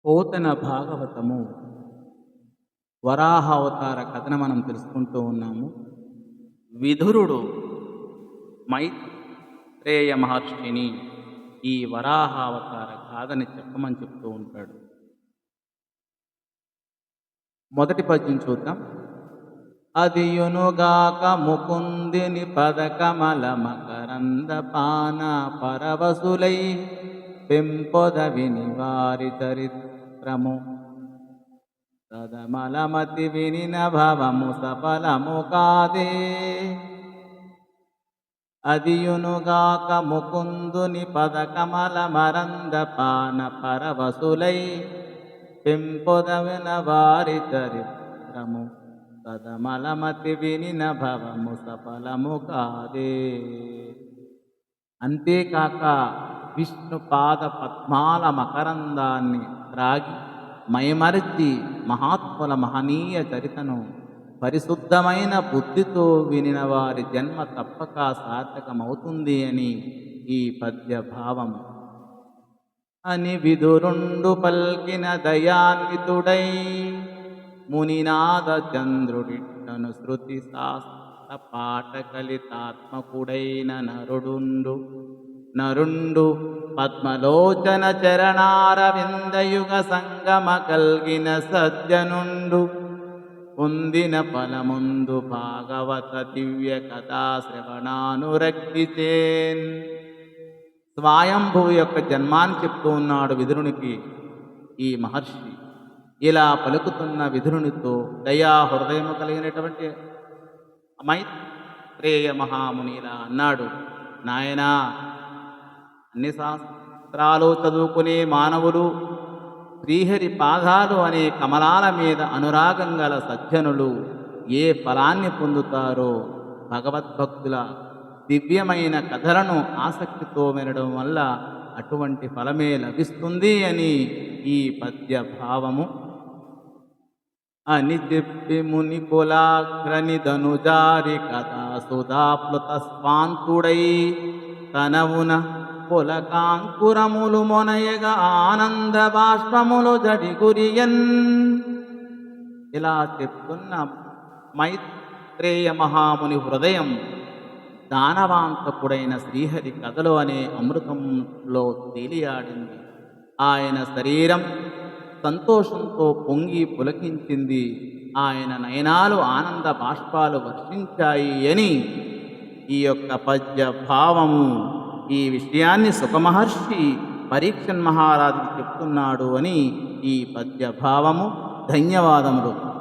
పోతన భాగవతము వరాహ అవతార కథను మనం తెలుసుకుంటూ ఉన్నాము. విదురుడు మైత్రేయ మహర్షిని ఈ వరాహ అవతార గాథని చెప్పమని చెప్తూ ఉంటాడు. మొదటి పద్యం చూద్దాం. అదియునుగాక ముకుందిని పదకమల మకరంద పాన పరవశులై పెంపొద విని వారి చరిత్రము తదమలమతి వినిన భవము సఫలము కాదే. అదియునుగాక ముకుందుని పదకమల మరంద పాన పరవశులై పెంపొద విన వారి చరిత్రము తదమలమతి వినిన భవము సఫలము కాదే. అంతేకాక విష్ణు పాద పద్మాల మకరందాన్ని త్రాగి మైమరచి మహాత్ముల మహనీయ చరితను పరిశుద్ధమైన బుద్ధితో వినిన వారి జన్మ తప్పక సార్థకమవుతుంది అని ఈ పద్య భావము. అని విదురుండు పల్కిన దయాన్వితుడై మునినాద చంద్రుడిట్టను శృతి శాస్త్ర పాఠ కలితాత్మకుడైన నరుండు పద్మలోచన చరణారవిందయుగ సంగమ కల్గిన సజ్జనుండు పొందిన ఫలముందు భాగవత దివ్య కథా శ్రవణానురక్తిచేన్. స్వయంభువు యొక్క జన్మాన్ని చెప్తూ ఉన్నాడు విదురునికి ఈ మహర్షి. ఇలా పలుకుతున్న విదురునితో దయా హృదయము కలిగినటువంటి మైత్రేయ మహాముని ఇలా అన్నాడు. నాయనా, అన్ని శాస్త్రాలు చదువుకునే మానవులు శ్రీహరి పాదాలు అనే కమలాల మీద అనురాగం గల సజ్జనులు ఏ ఫలాన్ని పొందుతారో భగవద్భక్తుల దివ్యమైన కథలను ఆసక్తితో వినడం వల్ల అటువంటి ఫలమే లభిస్తుంది అని ఈ పద్య భావము. అని చెప్పి ముని కులాగ్రని ధనుజారి కథా సుధాప్లుత స్వాంతుడై తనవున పులకాంకురములు మొనయగా ఆనంద బాష్పములు జడిగురియన్. ఇలా చెప్తున్న మైత్రేయ మహాముని హృదయం దానవాంతకుడైన శ్రీహరి కథలు అనే అమృతంలో తేలియాడింది. ఆయన శరీరం సంతోషంతో పొంగి పులకించింది. ఆయన నయనాలు ఆనంద బాష్పాలు వర్షించాయి అని ఈ యొక్క పద్య భావము. ఈ విషయాన్ని సుఖమహర్షి పరీక్షన్ మహారాజుకు చెప్తున్నాడు అని ఈ పద్య భావము. ధన్యవాదములు.